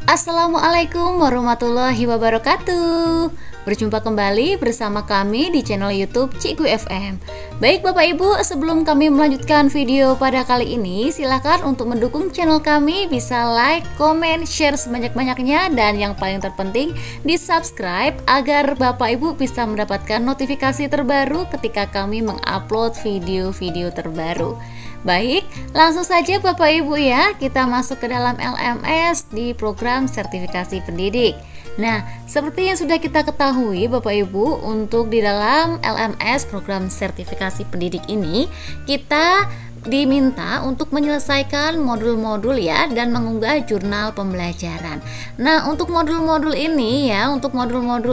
Assalamualaikum warahmatullahi wabarakatuh. Berjumpa kembali bersama kami di channel YouTube Cikgu FM. Baik Bapak Ibu, sebelum kami melanjutkan video pada kali ini, silakan untuk mendukung channel kami bisa like, komen, share sebanyak-banyaknya, dan yang paling terpenting di subscribe agar Bapak Ibu bisa mendapatkan notifikasi terbaru ketika kami mengupload video-video terbaru. Baik, langsung saja Bapak Ibu ya, kita masuk ke dalam LMS di program sertifikasi pendidik. Nah, seperti yang sudah kita ketahui Bapak Ibu, untuk di dalam LMS program sertifikasi pendidik ini, kita diminta untuk menyelesaikan modul-modul ya, dan mengunggah jurnal pembelajaran. Nah, untuk modul-modul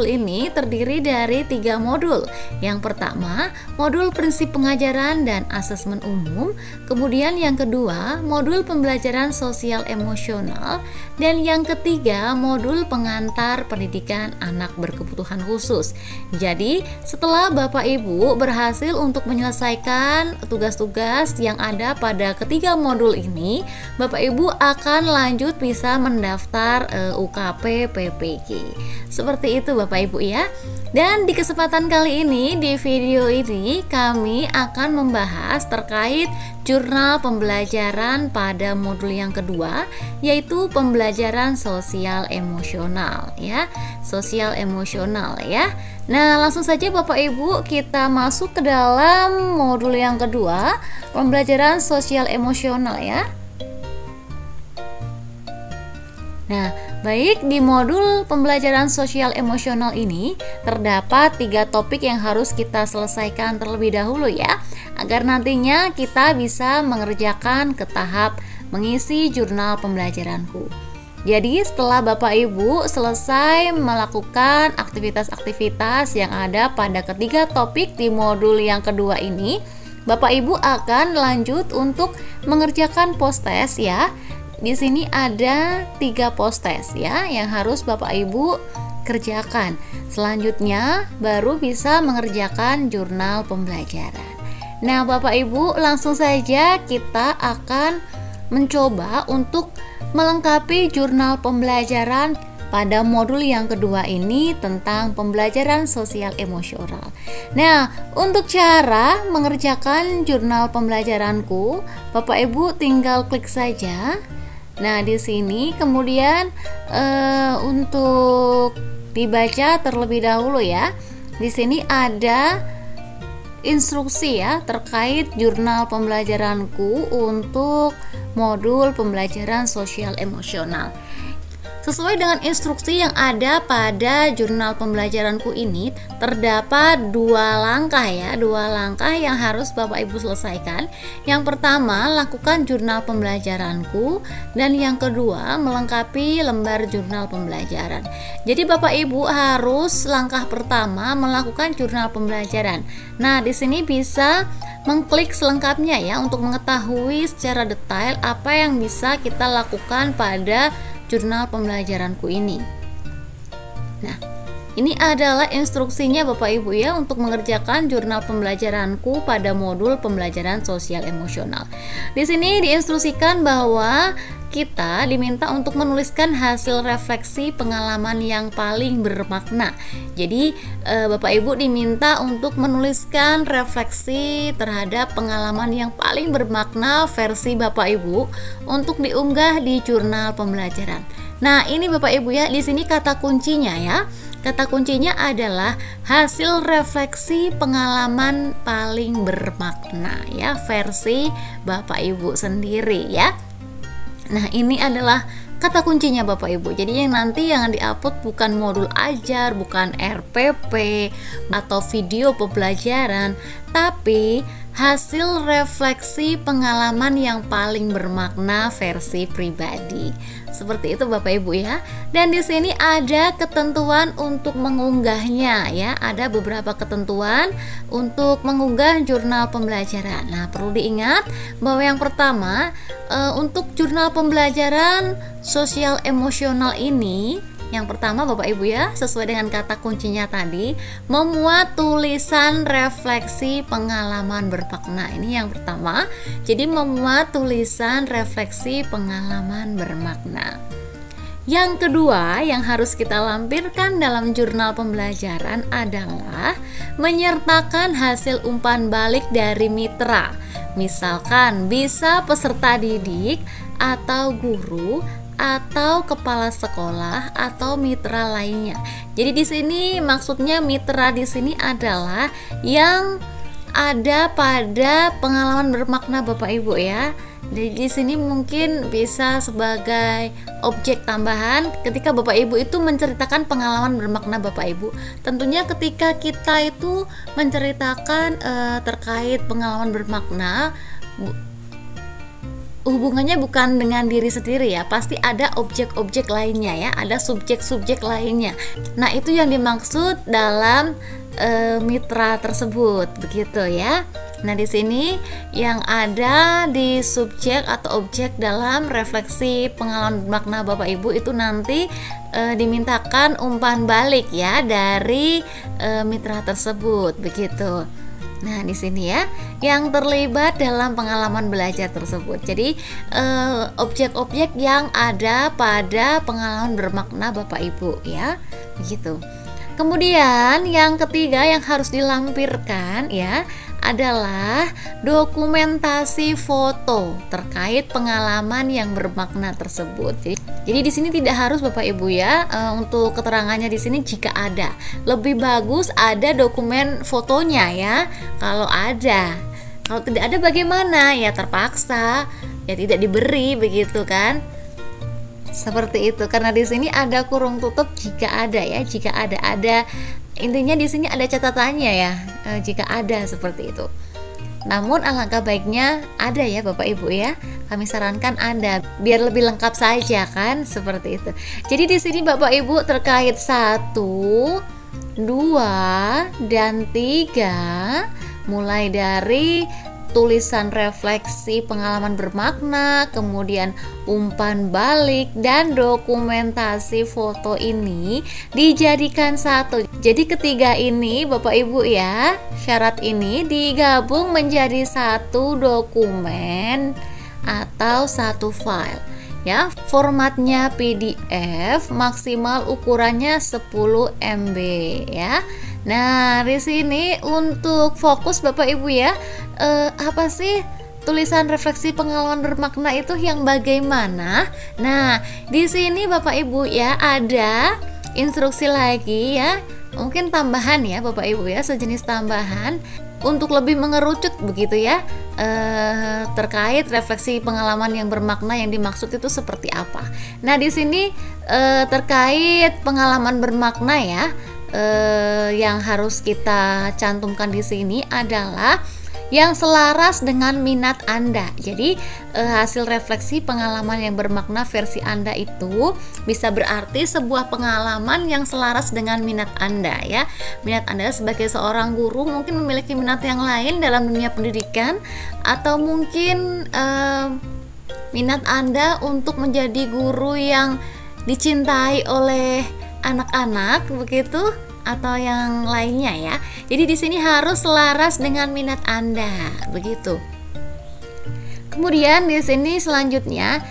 ini terdiri dari 3 modul. Yang pertama, modul prinsip pengajaran dan asesmen umum. Kemudian yang kedua, modul pembelajaran sosial emosional. Dan yang ketiga, modul pengantar pendidikan anak berkebutuhan khusus. Jadi, setelah Bapak Ibu berhasil untuk menyelesaikan tugas-tugas yang ada pada ketiga modul ini, Bapak Ibu akan lanjut bisa mendaftar UKP PPG. Seperti itu Bapak Ibu ya. Dan di kesempatan kali ini, di video ini kami akan membahas terkait jurnal pembelajaran pada modul yang kedua, yaitu pembelajaran sosial emosional ya. Sosial emosional ya. Nah, langsung saja Bapak Ibu kita masuk ke dalam modul yang kedua, pembelajaran sosial emosional ya. Nah, baik, di modul pembelajaran sosial emosional ini terdapat 3 topik yang harus kita selesaikan terlebih dahulu ya, agar nantinya kita bisa mengerjakan ke tahap mengisi jurnal pembelajaranku. Jadi setelah Bapak Ibu selesai melakukan aktivitas-aktivitas yang ada pada ketiga topik di modul yang kedua ini, Bapak Ibu akan lanjut untuk mengerjakan post-test ya. Di sini ada 3 post-test ya yang harus Bapak Ibu kerjakan. Selanjutnya baru bisa mengerjakan jurnal pembelajaran. Nah, Bapak Ibu, langsung saja kita akan mencoba untuk melengkapi jurnal pembelajaran pada modul yang kedua ini tentang pembelajaran sosial emosional. Nah, untuk cara mengerjakan jurnal pembelajaranku, Bapak Ibu tinggal klik saja. Nah, di sini kemudian untuk dibaca terlebih dahulu ya. Di sini ada instruksi ya terkait jurnal pembelajaranku untuk modul pembelajaran sosial emosional. Sesuai dengan instruksi yang ada pada jurnal pembelajaranku ini, terdapat 2 langkah ya, 2 langkah yang harus Bapak Ibu selesaikan. Yang pertama, lakukan jurnal pembelajaranku, dan yang kedua, melengkapi lembar jurnal pembelajaran. Jadi Bapak Ibu harus langkah pertama melakukan jurnal pembelajaran. Nah, di sini bisa mengklik selengkapnya ya untuk mengetahui secara detail apa yang bisa kita lakukan pada jurnal pembelajaranku ini. Nah, ini adalah instruksinya Bapak Ibu ya untuk mengerjakan jurnal pembelajaranku pada modul pembelajaran sosial emosional. Di sini diinstruksikan bahwa kita diminta untuk menuliskan hasil refleksi pengalaman yang paling bermakna. Jadi Bapak Ibu diminta untuk menuliskan refleksi terhadap pengalaman yang paling bermakna versi Bapak Ibu untuk diunggah di jurnal pembelajaran. Nah, ini Bapak Ibu ya, di sini kata kuncinya ya. Kata kuncinya adalah hasil refleksi pengalaman paling bermakna ya, versi Bapak Ibu sendiri ya. Nah, ini adalah kata kuncinya Bapak Ibu. Jadi yang nanti yang di-upload bukan modul ajar, bukan RPP atau video pembelajaran, tapi hasil refleksi pengalaman yang paling bermakna versi pribadi. Seperti itu Bapak Ibu ya. Dan di sini ada ketentuan untuk mengunggahnya ya. Ada beberapa ketentuan untuk mengunggah jurnal pembelajaran. Nah, perlu diingat bahwa yang pertama, untuk jurnal pembelajaran sosial emosional ini, yang pertama Bapak Ibu ya, sesuai dengan kata kuncinya tadi, memuat tulisan refleksi pengalaman bermakna. Ini yang pertama. Jadi memuat tulisan refleksi pengalaman bermakna. Yang kedua yang harus kita lampirkan dalam jurnal pembelajaran adalah menyertakan hasil umpan balik dari mitra. Misalkan bisa peserta didik atau guru atau kepala sekolah atau mitra lainnya. Jadi di sini maksudnya mitra di sini adalah yang ada pada pengalaman bermakna Bapak Ibu ya. Jadi di sini mungkin bisa sebagai objek tambahan ketika Bapak Ibu itu menceritakan pengalaman bermakna Bapak Ibu. Tentunya ketika kita itu menceritakan terkait pengalaman bermakna, hubungannya bukan dengan diri sendiri ya, pasti ada objek-objek lainnya ya, ada subjek-subjek lainnya. Nah, itu yang dimaksud dalam mitra tersebut, begitu ya. Nah, di sini yang ada di subjek atau objek dalam refleksi pengalaman bermakna Bapak Ibu itu nanti dimintakan umpan balik ya dari mitra tersebut, begitu. Nah, di sini ya yang terlibat dalam pengalaman belajar tersebut. Jadi objek-objek yang ada pada pengalaman bermakna Bapak Ibu ya, begitu. Kemudian yang ketiga yang harus dilampirkan ya adalah dokumentasi foto terkait pengalaman yang bermakna tersebut. Jadi di sini tidak harus Bapak Ibu ya untuk keterangannya di sini jika ada. Lebih bagus ada dokumen fotonya ya. Kalau ada. Kalau tidak ada bagaimana? Ya terpaksa ya tidak diberi, begitu kan? Seperti itu. Karena di sini ada kurung tutup jika ada ya. Jika ada intinya di sini ada catatannya ya, jika ada seperti itu. Namun alangkah baiknya ada ya Bapak Ibu ya. Kami sarankan ada biar lebih lengkap saja kan, seperti itu. Jadi di sini Bapak Ibu terkait 1, 2, dan 3 mulai dari tulisan refleksi pengalaman bermakna, kemudian umpan balik dan dokumentasi foto ini dijadikan satu. Jadi ketiga ini Bapak Ibu ya, syarat ini digabung menjadi satu dokumen atau satu file. Ya, formatnya PDF, maksimal ukurannya 10 MB ya. Nah, di sini untuk fokus Bapak Ibu ya, apa sih tulisan refleksi pengalaman bermakna itu yang bagaimana? Nah, di sini Bapak Ibu ya ada instruksi lagi ya, mungkin tambahan ya Bapak Ibu ya, sejenis tambahan untuk lebih mengerucut begitu ya, terkait refleksi pengalaman yang bermakna yang dimaksud itu seperti apa. Nah, di sini terkait pengalaman bermakna ya, yang harus kita cantumkan di sini adalah yang selaras dengan minat Anda. Jadi hasil refleksi pengalaman yang bermakna versi Anda itu bisa berarti sebuah pengalaman yang selaras dengan minat Anda ya. Minat Anda sebagai seorang guru mungkin memiliki minat yang lain dalam dunia pendidikan, atau mungkin minat Anda untuk menjadi guru yang dicintai oleh anak-anak begitu, atau yang lainnya ya. Jadi di sini harus selaras dengan minat Anda, begitu. Kemudian di sini selanjutnya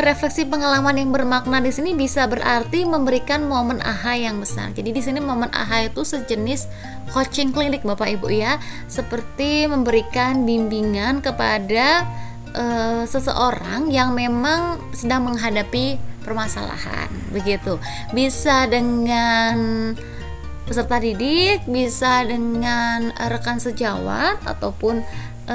refleksi pengalaman yang bermakna di sini bisa berarti memberikan momen aha yang besar. Jadi di sini momen aha itu sejenis coaching klinik Bapak Ibu ya, seperti memberikan bimbingan kepada seseorang yang memang sedang menghadapi permasalahan, begitu. Bisa dengan peserta didik, bisa dengan rekan sejawat ataupun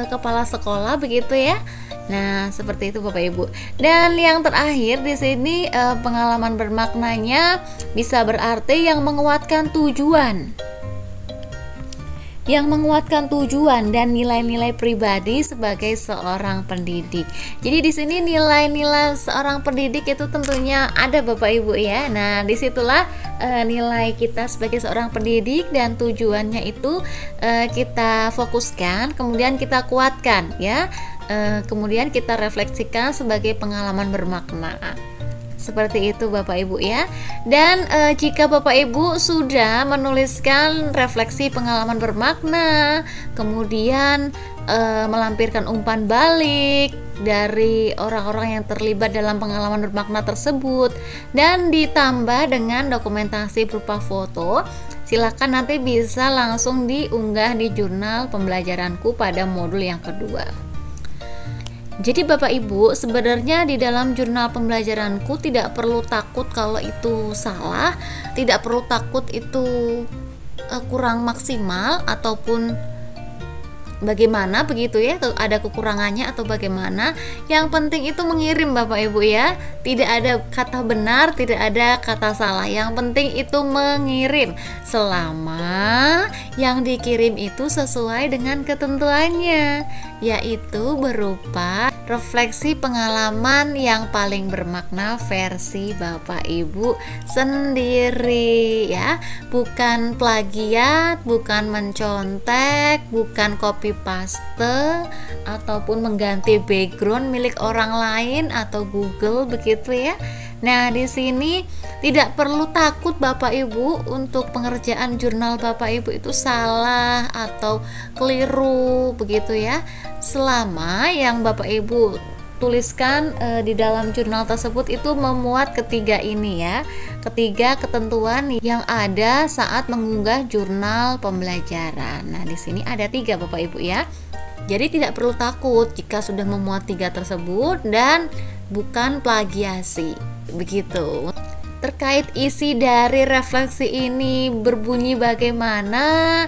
kepala sekolah begitu ya. Nah, seperti itu Bapak Ibu. Dan yang terakhir di sini pengalaman bermaknanya bisa berarti yang menguatkan tujuan. Yang menguatkan tujuan dan nilai-nilai pribadi sebagai seorang pendidik. Jadi di sini nilai-nilai seorang pendidik itu tentunya ada Bapak Ibu ya. Nah, disitulah nilai kita sebagai seorang pendidik dan tujuannya itu kita fokuskan, kemudian kita kuatkan ya. Kemudian kita refleksikan sebagai pengalaman bermakna. Seperti itu Bapak Ibu ya. Dan jika Bapak Ibu sudah menuliskan refleksi pengalaman bermakna, kemudian melampirkan umpan balik, dari orang-orang yang terlibat dalam pengalaman bermakna tersebut dan ditambah dengan dokumentasi berupa foto, silakan nanti bisa langsung diunggah di jurnal pembelajaranku pada modul yang kedua. Jadi Bapak Ibu, sebenarnya di dalam jurnal pembelajaranku tidak perlu takut kalau itu salah, tidak perlu takut itu kurang maksimal ataupun bagaimana begitu ya, ada kekurangannya atau bagaimana. Yang penting itu mengirim Bapak Ibu ya. Tidak ada kata benar, tidak ada kata salah. Yang penting itu mengirim, selama yang dikirim itu sesuai dengan ketentuannya, yaitu berupa refleksi pengalaman yang paling bermakna versi Bapak Ibu sendiri ya. Bukan plagiat, bukan mencontek, bukan copy paste ataupun mengganti background milik orang lain atau Google begitu ya. Nah, di sini tidak perlu takut Bapak Ibu untuk pengerjaan jurnal Bapak Ibu itu salah atau keliru begitu ya. Selama yang Bapak Ibu tuliskan di dalam jurnal tersebut itu memuat ketiga ini ya. Ketiga ketentuan yang ada saat mengunggah jurnal pembelajaran. Nah, di sini ada 3 Bapak Ibu ya. Jadi tidak perlu takut jika sudah memuat 3 tersebut dan bukan plagiasi. Begitu. Terkait isi dari refleksi ini berbunyi bagaimana,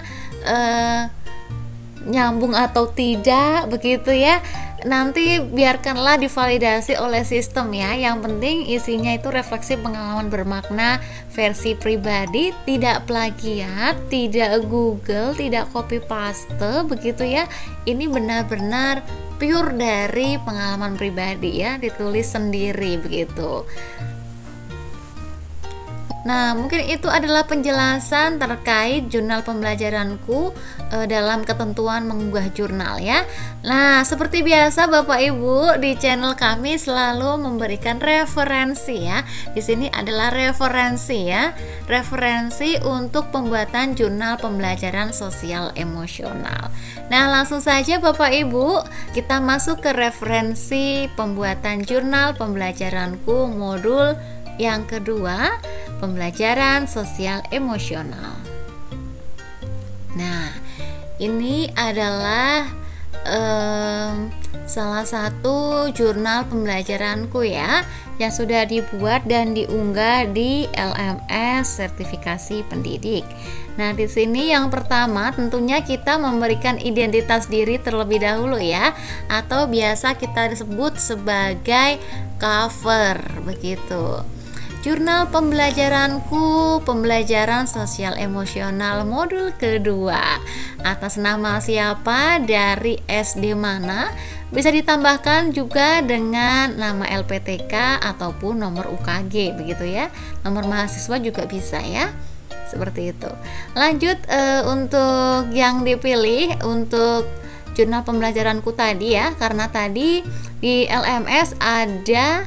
nyambung atau tidak begitu ya, nanti biarkanlah divalidasi oleh sistem ya. Yang penting isinya itu refleksi pengalaman bermakna versi pribadi, tidak plagiat, tidak Google, tidak copy paste begitu ya. Ini benar-benar pure dari pengalaman pribadi ya, ditulis sendiri begitu. Nah, mungkin itu adalah penjelasan terkait jurnal pembelajaranku dalam ketentuan mengunggah jurnal ya. Nah, seperti biasa Bapak Ibu, di channel kami selalu memberikan referensi ya. Di sini adalah referensi ya. Referensi untuk pembuatan jurnal pembelajaran sosial emosional. Nah, langsung saja Bapak Ibu, kita masuk ke referensi pembuatan jurnal pembelajaranku modul yang kedua, pembelajaran sosial emosional. Nah, ini adalah salah satu jurnal pembelajaranku ya, yang sudah dibuat dan diunggah di LMS sertifikasi pendidik. Nah, di sini yang pertama tentunya kita memberikan identitas diri terlebih dahulu ya, atau biasa kita disebut sebagai cover begitu. Jurnal pembelajaranku, pembelajaran sosial emosional modul kedua. Atas nama siapa, dari SD mana, bisa ditambahkan juga dengan nama LPTK ataupun nomor UKG begitu ya. Nomor mahasiswa juga bisa ya. Seperti itu. Lanjut untuk yang dipilih untuk jurnal pembelajaranku tadi ya, karena tadi di LMS ada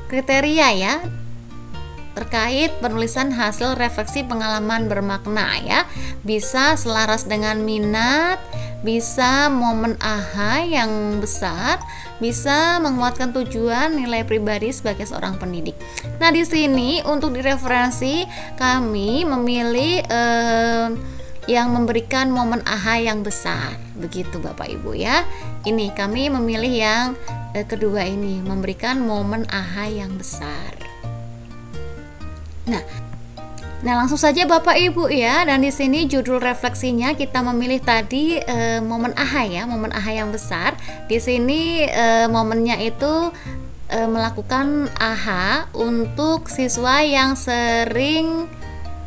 kriteria ya terkait penulisan hasil refleksi pengalaman bermakna ya. Bisa selaras dengan minat, bisa momen aha yang besar, bisa menguatkan tujuan nilai pribadi sebagai seorang pendidik. Nah, di sini untuk direferensi kami memilih yang memberikan momen aha yang besar. Begitu Bapak Ibu ya. Ini kami memilih yang kedua ini, memberikan momen aha yang besar. Nah, langsung saja Bapak Ibu ya. Dan di sini judul refleksinya kita memilih tadi momen aha ya, momen aha yang besar. Di sini momennya itu melakukan aha untuk siswa yang sering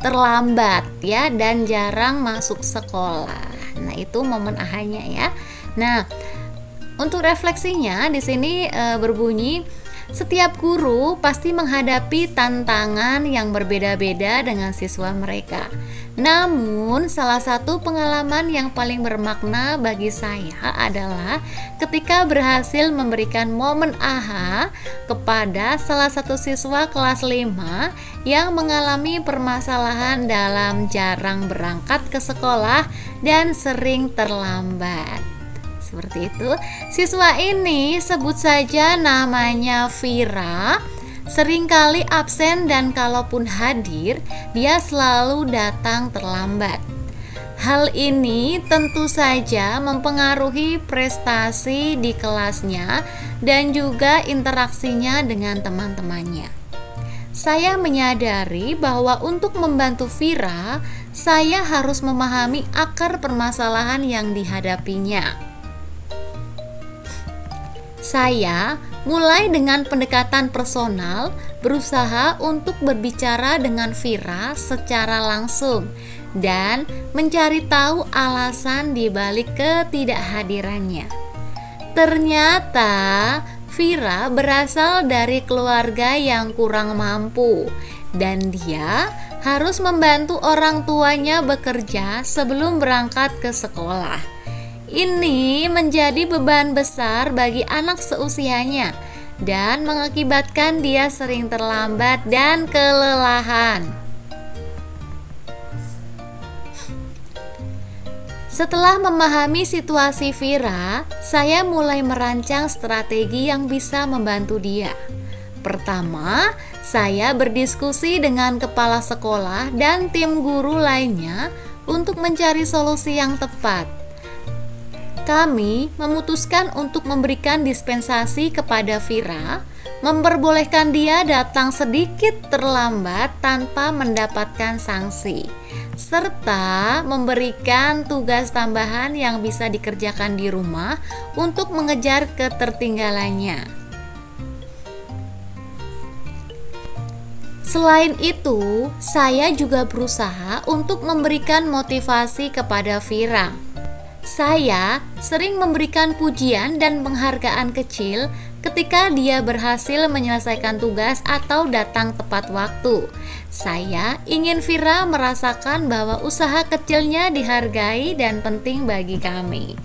terlambat ya dan jarang masuk sekolah. Nah, itu momen ahanya ya. Nah, untuk refleksinya di sini berbunyi, setiap guru pasti menghadapi tantangan yang berbeda-beda dengan siswa mereka. Namun, salah satu pengalaman yang paling bermakna bagi saya adalah ketika berhasil memberikan momen aha kepada salah satu siswa kelas 5 yang mengalami permasalahan dalam jarang berangkat ke sekolah dan sering terlambat. seperti itu. Siswa ini sebut saja namanya Vira. Seringkali absen dan kalaupun hadir, dia selalu datang terlambat. Hal ini tentu saja mempengaruhi prestasi di kelasnya dan juga interaksinya dengan teman-temannya. Saya menyadari bahwa untuk membantu Vira, saya harus memahami akar permasalahan yang dihadapinya. Saya mulai dengan pendekatan personal, berusaha untuk berbicara dengan Vira secara langsung dan mencari tahu alasan di balik ketidakhadirannya. Ternyata Vira berasal dari keluarga yang kurang mampu dan dia harus membantu orang tuanya bekerja sebelum berangkat ke sekolah. Ini menjadi beban besar bagi anak seusianya dan mengakibatkan dia sering terlambat dan kelelahan. Setelah memahami situasi Vira, saya mulai merancang strategi yang bisa membantu dia. Pertama, saya berdiskusi dengan kepala sekolah dan tim guru lainnya untuk mencari solusi yang tepat. Kami memutuskan untuk memberikan dispensasi kepada Vira, memperbolehkan dia datang sedikit terlambat tanpa mendapatkan sanksi, serta memberikan tugas tambahan yang bisa dikerjakan di rumah untuk mengejar ketertinggalannya. Selain itu, saya juga berusaha untuk memberikan motivasi kepada Vira. Saya sering memberikan pujian dan penghargaan kecil ketika dia berhasil menyelesaikan tugas atau datang tepat waktu. Saya ingin Vira merasakan bahwa usaha kecilnya dihargai dan penting bagi kami.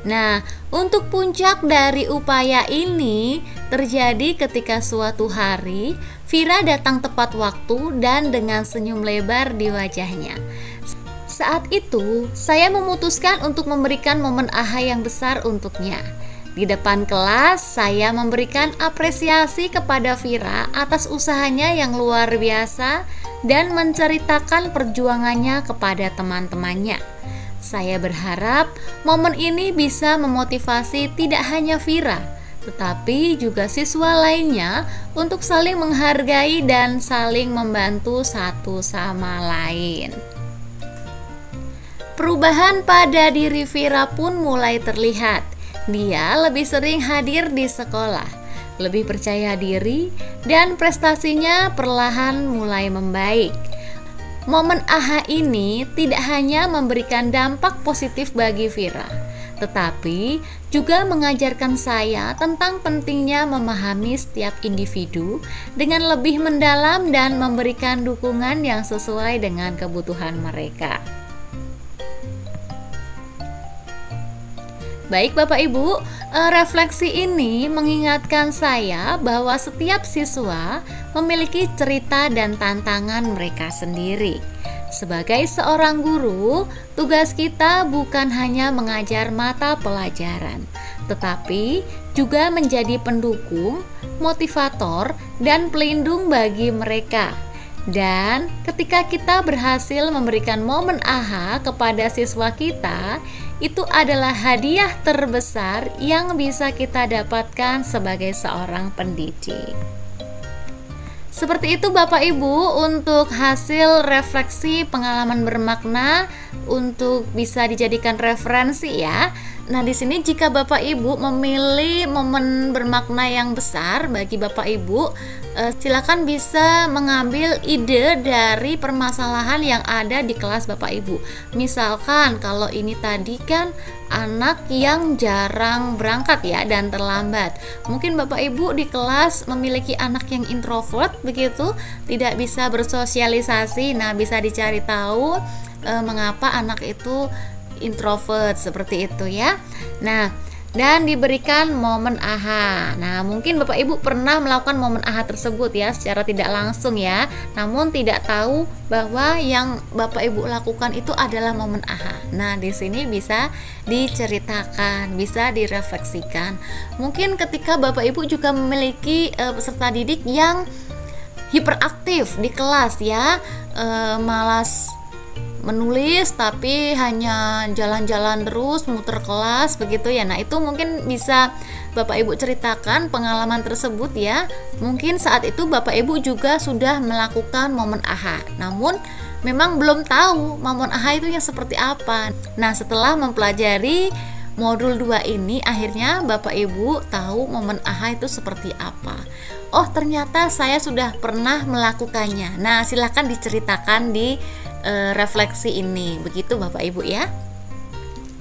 Nah, untuk puncak dari upaya ini terjadi ketika suatu hari Vira datang tepat waktu dan dengan senyum lebar di wajahnya. Saat itu, saya memutuskan untuk memberikan momen aha yang besar untuknya. Di depan kelas, saya memberikan apresiasi kepada Vira atas usahanya yang luar biasa dan menceritakan perjuangannya kepada teman-temannya. Saya berharap momen ini bisa memotivasi tidak hanya Vira, tetapi juga siswa lainnya untuk saling menghargai dan saling membantu satu sama lain. Perubahan pada diri Vira pun mulai terlihat. Dia lebih sering hadir di sekolah, lebih percaya diri, dan prestasinya perlahan mulai membaik. Momen aha ini tidak hanya memberikan dampak positif bagi Vira, tetapi juga mengajarkan saya tentang pentingnya memahami setiap individu dengan lebih mendalam dan memberikan dukungan yang sesuai dengan kebutuhan mereka. Baik Bapak Ibu, refleksi ini mengingatkan saya bahwa setiap siswa memiliki cerita dan tantangan mereka sendiri. Sebagai seorang guru, tugas kita bukan hanya mengajar mata pelajaran, tetapi juga menjadi pendukung, motivator, dan pelindung bagi mereka. Dan ketika kita berhasil memberikan momen aha kepada siswa kita, itu adalah hadiah terbesar yang bisa kita dapatkan sebagai seorang pendidik. Seperti itu Bapak Ibu untuk hasil refleksi pengalaman bermakna untuk bisa dijadikan referensi ya. Nah, di sini jika Bapak Ibu memilih momen bermakna yang besar bagi Bapak Ibu, silakan bisa mengambil ide dari permasalahan yang ada di kelas Bapak Ibu. Misalkan kalau ini tadi kan anak yang jarang berangkat ya dan terlambat. Mungkin Bapak Ibu di kelas memiliki anak yang introvert begitu, tidak bisa bersosialisasi. Nah, bisa dicari tahu mengapa anak itu introvert seperti itu ya. Nah, dan diberikan momen AHA. Nah, mungkin Bapak Ibu pernah melakukan momen AHA tersebut ya secara tidak langsung ya, namun tidak tahu bahwa yang Bapak Ibu lakukan itu adalah momen AHA. Nah, di sini bisa diceritakan, bisa direfleksikan. Mungkin ketika Bapak Ibu juga memiliki peserta didik yang hiperaktif di kelas ya, malas menulis tapi hanya jalan-jalan terus muter kelas begitu ya. Nah, itu mungkin bisa Bapak Ibu ceritakan pengalaman tersebut ya. Mungkin saat itu Bapak Ibu juga sudah melakukan momen AHA, namun memang belum tahu momen AHA itu yang seperti apa. Nah, setelah mempelajari modul 2 ini, akhirnya Bapak Ibu tahu momen AHA itu seperti apa. Oh, ternyata saya sudah pernah melakukannya. Nah, silahkan diceritakan di refleksi ini, begitu Bapak Ibu ya.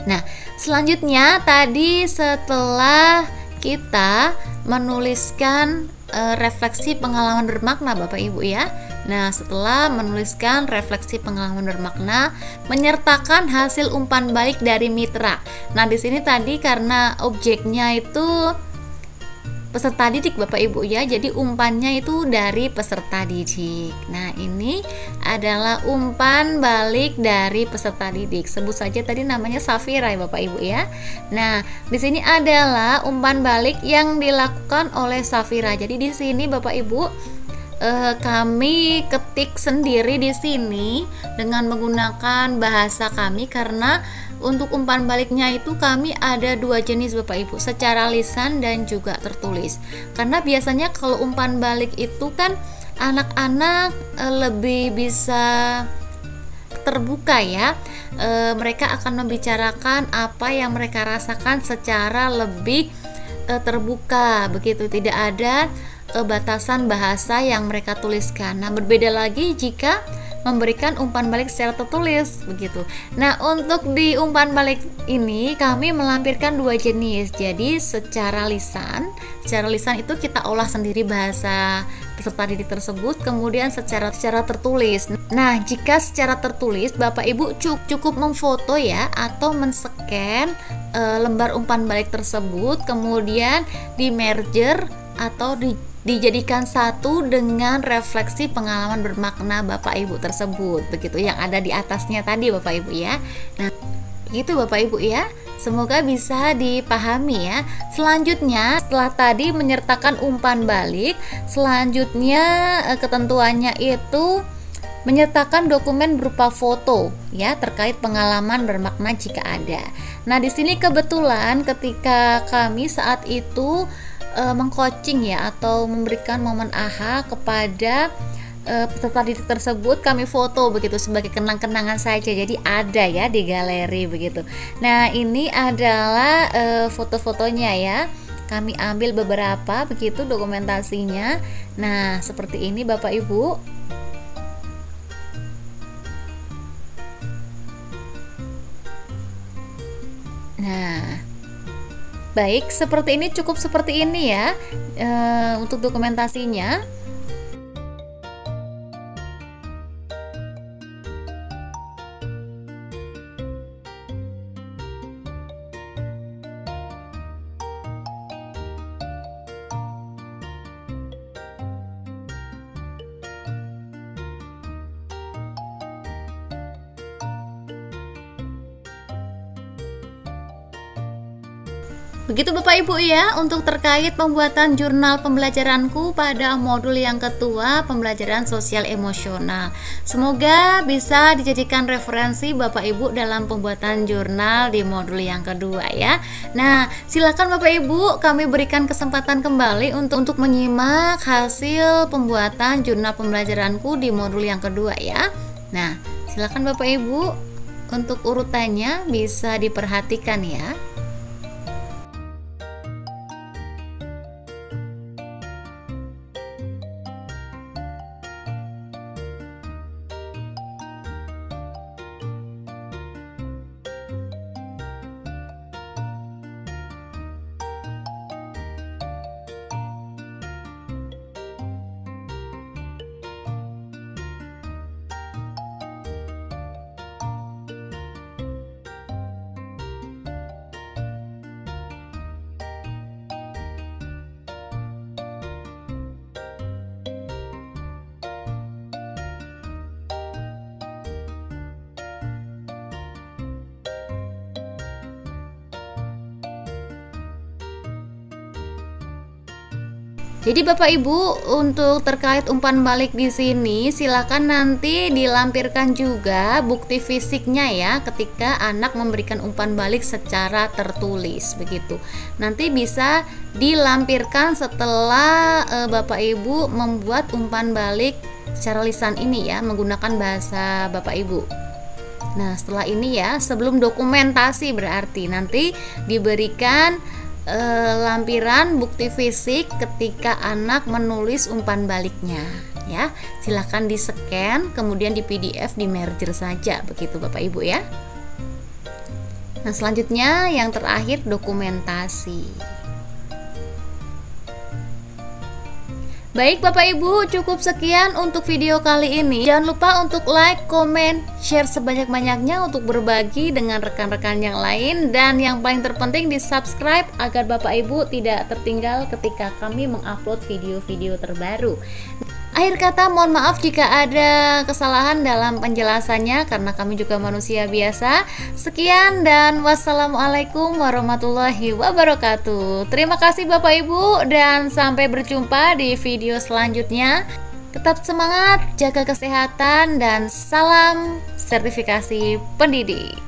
Nah, selanjutnya tadi setelah kita menuliskan refleksi pengalaman bermakna Bapak Ibu ya. Nah, setelah menuliskan refleksi pengalaman bermakna, menyertakan hasil umpan balik dari mitra. Nah, di sini tadi karena objeknya itu peserta didik Bapak Ibu ya, jadi umpannya itu dari peserta didik. Nah, ini adalah umpan balik dari peserta didik. Sebut saja tadi namanya Safira ya Bapak Ibu ya. Nah, di sini adalah umpan balik yang dilakukan oleh Safira. Jadi di sini Bapak Ibu kami ketik sendiri di sini dengan menggunakan bahasa kami, karena untuk umpan baliknya itu kami ada 2 jenis Bapak Ibu, secara lisan dan juga tertulis. Karena biasanya kalau umpan balik itu kan anak-anak lebih bisa terbuka ya, mereka akan membicarakan apa yang mereka rasakan secara lebih terbuka begitu, tidak ada batasan bahasa yang mereka tuliskan. Nah, berbeda lagi jika memberikan umpan balik secara tertulis begitu. Nah, untuk di umpan balik ini kami melampirkan 2 jenis. Jadi secara lisan itu kita olah sendiri bahasa peserta didik tersebut, kemudian secara tertulis. Nah, jika secara tertulis Bapak Ibu cukup memfoto ya atau men-scan lembar umpan balik tersebut, kemudian di merger atau dijadikan satu dengan refleksi pengalaman bermakna Bapak Ibu tersebut begitu, yang ada di atasnya tadi Bapak Ibu ya. Nah, gitu Bapak Ibu ya, semoga bisa dipahami ya. Selanjutnya setelah tadi menyertakan umpan balik, selanjutnya ketentuannya itu menyertakan dokumen berupa foto ya terkait pengalaman bermakna jika ada. Nah, di sini kebetulan ketika kami saat itu mengcoaching ya atau memberikan momen AHA kepada peserta didik tersebut, kami foto begitu sebagai kenang-kenangan saja. Jadi ada ya di galeri begitu. Nah, ini adalah foto-fotonya ya. Kami ambil beberapa begitu dokumentasinya. Nah, seperti ini Bapak Ibu. Nah, baik, seperti ini, cukup seperti ini ya untuk dokumentasinya. Begitu Bapak Ibu ya untuk terkait pembuatan jurnal pembelajaranku pada modul yang kedua, pembelajaran sosial emosional. Semoga bisa dijadikan referensi Bapak Ibu dalam pembuatan jurnal di modul yang kedua ya. Nah, silakan Bapak Ibu, kami berikan kesempatan kembali untuk menyimak hasil pembuatan jurnal pembelajaranku di modul yang kedua ya. Nah, silakan Bapak Ibu untuk urutannya bisa diperhatikan ya. Jadi Bapak Ibu, untuk terkait umpan balik di sini silakan nanti dilampirkan juga bukti fisiknya ya ketika anak memberikan umpan balik secara tertulis begitu. Nanti bisa dilampirkan setelah Bapak Ibu membuat umpan balik secara lisan ini ya, menggunakan bahasa Bapak Ibu. Nah, setelah ini ya, sebelum dokumentasi berarti nanti diberikan lampiran bukti fisik ketika anak menulis umpan baliknya ya. Silahkan di scan kemudian di PDF di merger saja begitu Bapak Ibu ya. Nah, selanjutnya yang terakhir dokumentasi. Baik Bapak Ibu, cukup sekian untuk video kali ini. Jangan lupa untuk like, comment, share sebanyak-banyaknya untuk berbagi dengan rekan-rekan yang lain. Dan yang paling terpenting di subscribe agar Bapak Ibu tidak tertinggal ketika kami mengupload video-video terbaru. Akhir kata, mohon maaf jika ada kesalahan dalam penjelasannya karena kami juga manusia biasa. Sekian dan wassalamualaikum warahmatullahi wabarakatuh. Terima kasih Bapak Ibu dan sampai berjumpa di video selanjutnya. Tetap semangat, jaga kesehatan dan salam sertifikasi pendidik.